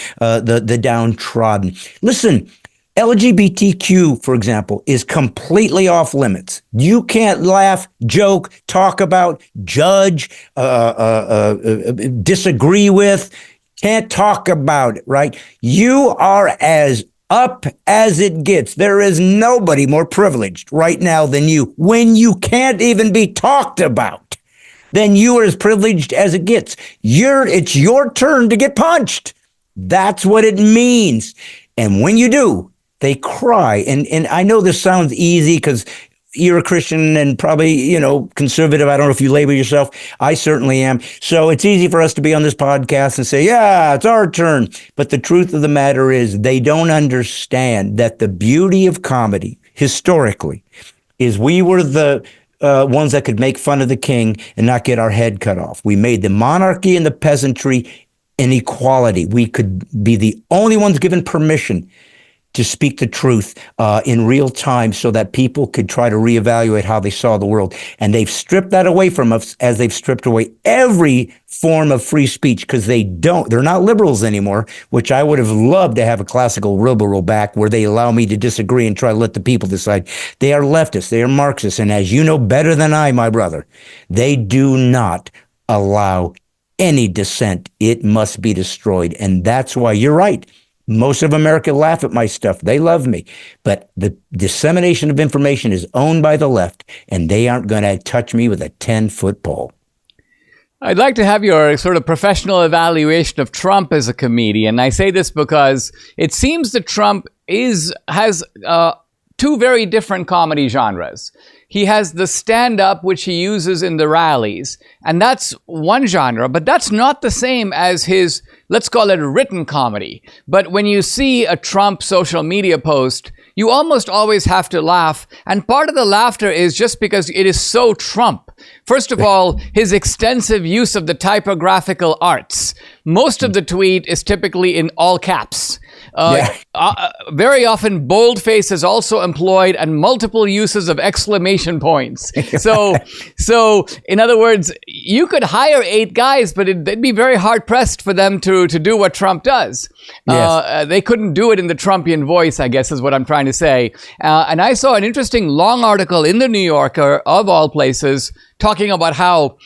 [SPEAKER 3] downtrodden. Listen, LGBTQ, for example, is completely off limits. You can't laugh, joke, talk about, judge, disagree with, can't talk about it, right? You are as up as it gets. There is nobody more privileged right now than you. When you can't even be talked about, then you are as privileged as it gets. It's your turn to get punched. That's what it means. And when you do, they cry. And I know this sounds easy because you're a Christian and probably, conservative. I don't know if you label yourself. I certainly am. So it's easy for us to be on this podcast and say, yeah, it's our turn. But the truth of the matter is they don't understand that the beauty of comedy historically is we were the ones that could make fun of the king and not get our head cut off. We made the monarchy and the peasantry an equality. We could be the only ones given permission to speak the truth in real time so that people could try to reevaluate how they saw the world. And they've stripped that away from us as they've stripped away every form of free speech because they're not liberals anymore, which I would have loved to have a classical liberal back where they allow me to disagree and try to let the people decide. They are leftists. They are Marxists. And as you know better than I, my brother, they do not allow any dissent. It must be destroyed. And that's why you're right. Most of America laugh at my stuff. They love me. But the dissemination of information is owned by the left, and they aren't going to touch me with a 10-foot pole.
[SPEAKER 1] I'd like to have your sort of professional evaluation of Trump as a comedian. I say this because it seems that Trump has two very different comedy genres. He has the stand-up, which he uses in the rallies, and that's one genre, but that's not the same as his, let's call it, written comedy. But when you see a Trump social media post, you almost always have to laugh, and part of the laughter is just because it is so Trump. First of all, his extensive use of the typographical arts. Most of the tweet is typically in all caps. Very often, boldface is also employed and multiple uses of exclamation points. So in other words, you could hire 8 guys, but they'd be very hard pressed for them to do what Trump does. Yes. They couldn't do it in the Trumpian voice, I guess is what I'm trying to say. And I saw an interesting long article in the New Yorker, of all places, talking about how,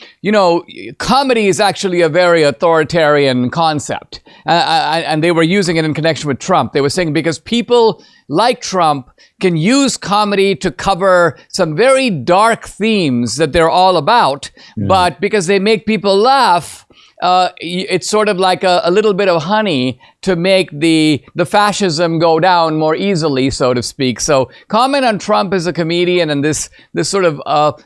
[SPEAKER 1] comedy is actually a very authoritarian concept. And they were using it in connection with Trump. They were saying because people like Trump can use comedy to cover some very dark themes that they're all about. But because they make people laugh, it's sort of like a little bit of honey to make the fascism go down more easily, so to speak. So comment on Trump as a comedian and this sort of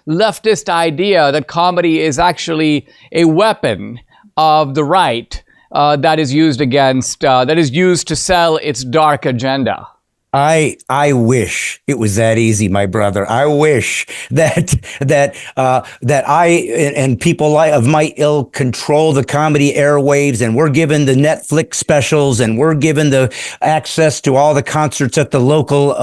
[SPEAKER 1] leftist idea that comedy is actually a weapon of the right that is used to sell its dark agenda.
[SPEAKER 3] I wish it was that easy, my brother. I wish that I and people of my ilk control the comedy airwaves, and we're given the Netflix specials, and we're given the access to all the concerts at the local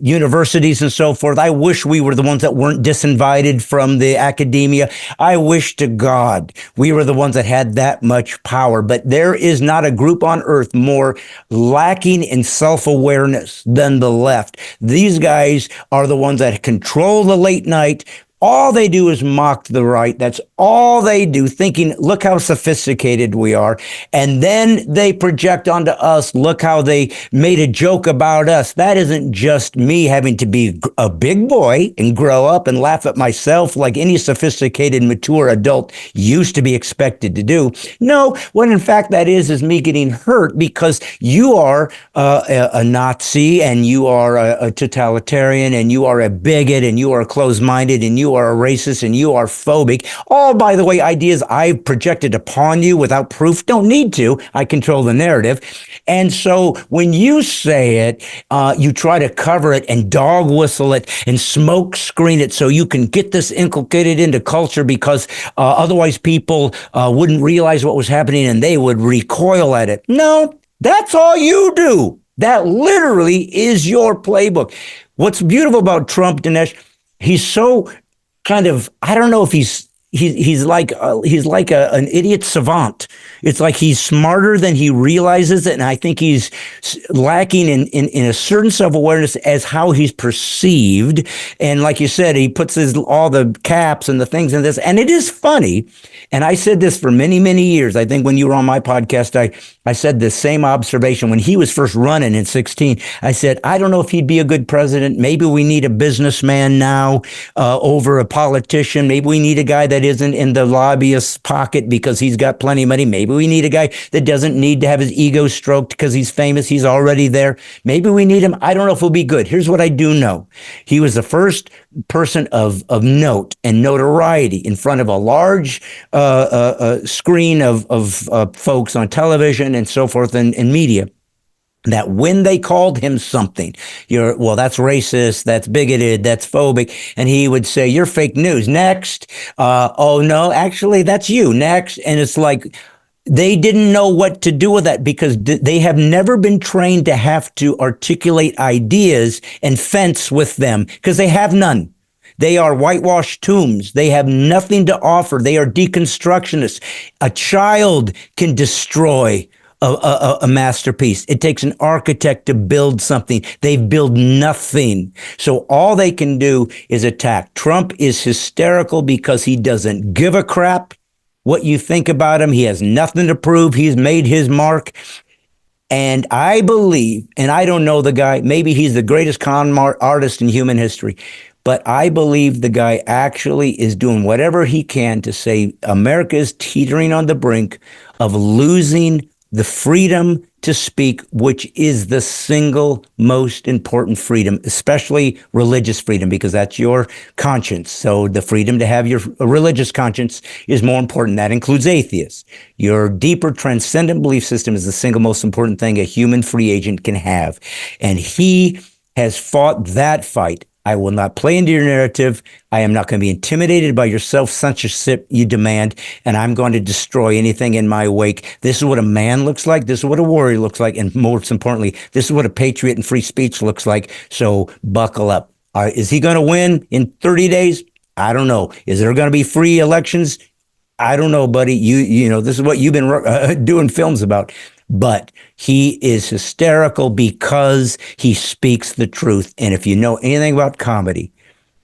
[SPEAKER 3] universities and so forth. I wish we were the ones that weren't disinvited from the academia. I wish to God we were the ones that had that much power. But there is not a group on earth more lacking in self-awareness than the left. These guys are the ones that control the late night, All they do is mock the right. That's all they do, thinking, look how sophisticated we are. And then they project onto us, look how they made a joke about us. That isn't just me having to be a big boy and grow up and laugh at myself like any sophisticated, mature adult used to be expected to do. No, what in fact that is me getting hurt because you are a Nazi and you are a totalitarian and you are a bigot and you are closed-minded and you are a racist and you are phobic. All, by the way, ideas I've projected upon you without proof. Don't need to. I control the narrative. And so when you say it, you try to cover it and dog whistle it and smoke screen it so you can get this inculcated into culture because otherwise people wouldn't realize what was happening and they would recoil at it. No, that's all you do. That literally is your playbook. What's beautiful about Trump, Dinesh, he's so kind of, I don't know if he's like an idiot savant. It's like he's smarter than he realizes it, and I think he's lacking in a certain self-awareness as how he's perceived. And like you said, he puts all the caps and the things in this, and it is funny. And I said this for many, many years. I think when you were on my podcast, I said the same observation when he was first running in 2016. I said, I don't know if he'd be a good president. Maybe we need a businessman now over a politician. Maybe we need a guy that isn't in the lobbyist's pocket because he's got plenty of money. Maybe we need a guy that doesn't need to have his ego stroked because he's famous. He's already there. Maybe we need him. I don't know if he'll be good. Here's what I do know. He was the first person of note and notoriety in front of a large screen of folks on television and so forth and media, that when they called him something, that's racist, that's bigoted, that's phobic, and he would say, you're fake news. Next. Oh, no, actually, that's you. Next. And it's like, they didn't know what to do with that because they have never been trained to have to articulate ideas and fence with them because they have none. They are whitewashed tombs. They have nothing to offer. They are deconstructionists. A child can destroy a masterpiece. It takes an architect to build something. They build nothing. So all they can do is attack. Trump is hysterical because he doesn't give a crap what you think about him. He has nothing to prove. He's made his mark. And I believe, and I don't know the guy, maybe he's the greatest con artist in human history, but I believe the guy actually is doing whatever he can to say America is teetering on the brink of losing the freedom to speak, which is the single most important freedom, especially religious freedom, because that's your conscience. So the freedom to have your religious conscience is more important. That includes atheists. Your deeper transcendent belief system is the single most important thing a human free agent can have. And he has fought that fight. I will not play into your narrative. I am not going to be intimidated by your self-censorship you demand, and I'm going to destroy anything in my wake. This is what a man looks like. This is what a warrior looks like. And most importantly, this is what a patriot and free speech looks like. So buckle up. Is he going to win in 30 days? I don't know. Is there going to be free elections? I don't know, buddy. You know, this is what you've been doing films about. But he is hysterical because he speaks the truth. And if you know anything about comedy,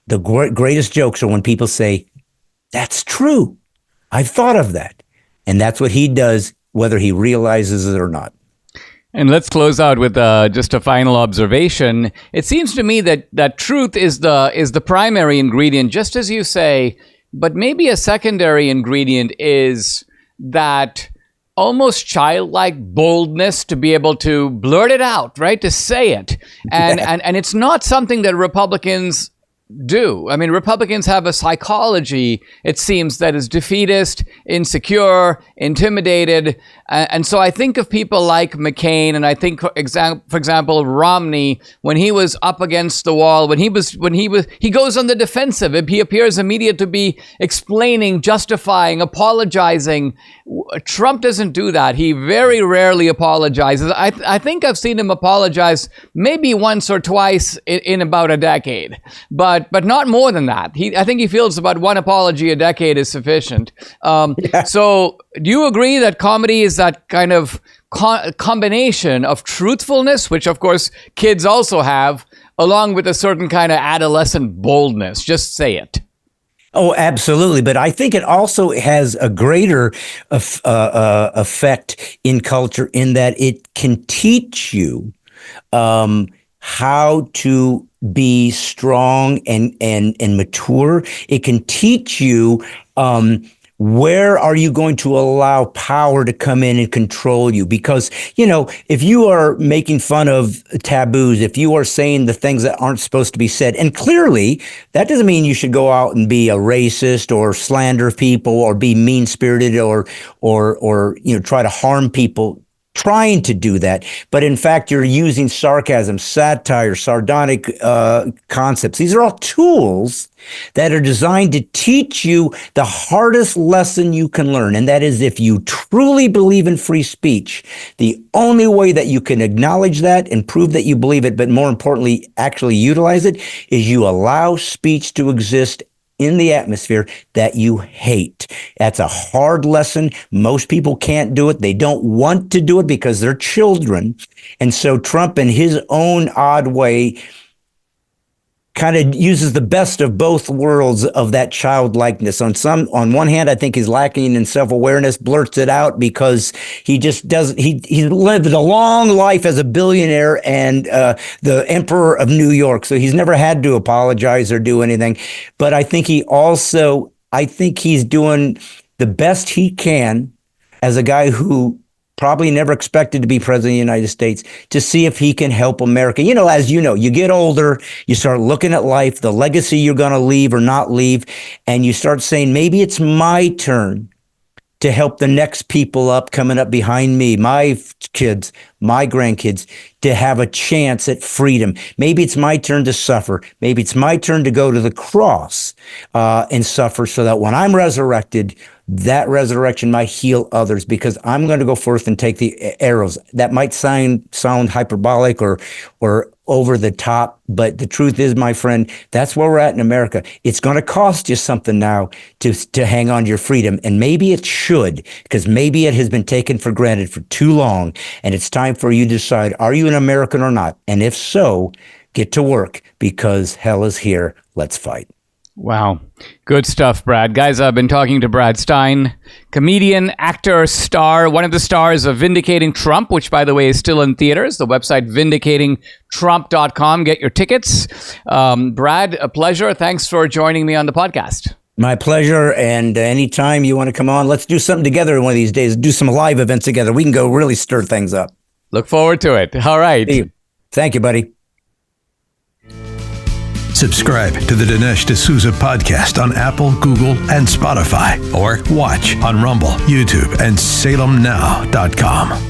[SPEAKER 3] the greatest jokes are when people say, that's true. I've thought of that. And that's what he does, whether he realizes it or not.
[SPEAKER 1] And let's close out with just a final observation. It seems to me that truth is the primary ingredient, just as you say, but maybe a secondary ingredient is that almost childlike boldness to be able to blurt it out, right? To say it. And it's not something that Republicans do. I mean, Republicans have a psychology, it seems, that is defeatist, insecure, intimidated. And so I think of people like McCain, and I think, for example, Romney, when he was up against the wall, he goes on the defensive. He appears immediate to be explaining, justifying, apologizing. Trump doesn't do that. He very rarely apologizes. I think I've seen him apologize maybe once or twice in about a decade, but not more than that. I think he feels about one apology a decade is sufficient. So do you agree that comedy is that kind of combination of truthfulness, which of course kids also have, along with a certain kind of adolescent boldness? Just say it.
[SPEAKER 3] Oh, absolutely. But I think it also has a greater effect in culture in that it can teach you how to be strong and mature. It can teach you where are you going to allow power to come in and control you? Because, if you are making fun of taboos, if you are saying the things that aren't supposed to be said, and clearly that doesn't mean you should go out and be a racist or slander people or be mean-spirited or try to harm people trying to do that. But in fact, you're using sarcasm, satire, sardonic concepts. These are all tools that are designed to teach you the hardest lesson you can learn. And that is, if you truly believe in free speech, the only way that you can acknowledge that and prove that you believe it, but more importantly, actually utilize it, is you allow speech to exist in the atmosphere that you hate. That's a hard lesson. Most people can't do it. They don't want to do it because they're children. And so Trump, in his own odd way, kind of uses the best of both worlds of that childlikeness. On one hand, I think he's lacking in self-awareness, blurts it out because he just doesn't, he lived a long life as a billionaire and the emperor of New York. So he's never had to apologize or do anything. But I think he's doing the best he can as a guy who probably never expected to be president of the United States, to see if he can help America. As you get older, you start looking at life, the legacy you're going to leave or not leave, and you start saying, maybe it's my turn to help the next people up coming up behind me, my kids, my grandkids, to have a chance at freedom. Maybe it's my turn to suffer. Maybe it's my turn to go to the cross and suffer so that when I'm resurrected, that resurrection might heal others, because I'm going to go forth and take the arrows. That might sound hyperbolic or over the top, but the truth is, my friend, that's where we're at in America. It's going to cost you something now to hang on to your freedom, and maybe it should, because maybe it has been taken for granted for too long, and it's time for you to decide, are you an American or not? And if so, get to work, because hell is here. Let's fight.
[SPEAKER 1] Wow. Good stuff, Brad. Guys, I've been talking to Brad Stine, comedian, actor, star, one of the stars of Vindicating Trump, which, by the way, is still in theaters. The website, vindicatingtrump.com. Get your tickets. Brad, a pleasure. Thanks for joining me on the podcast.
[SPEAKER 3] My pleasure. And anytime you want to come on, let's do something together one of these days. Do some live events together. We can go really stir things up.
[SPEAKER 1] Look forward to it. All right.
[SPEAKER 3] Thank you, buddy.
[SPEAKER 2] Subscribe to the Dinesh D'Souza podcast on Apple, Google, and Spotify, or watch on Rumble, YouTube, and salemnow.com.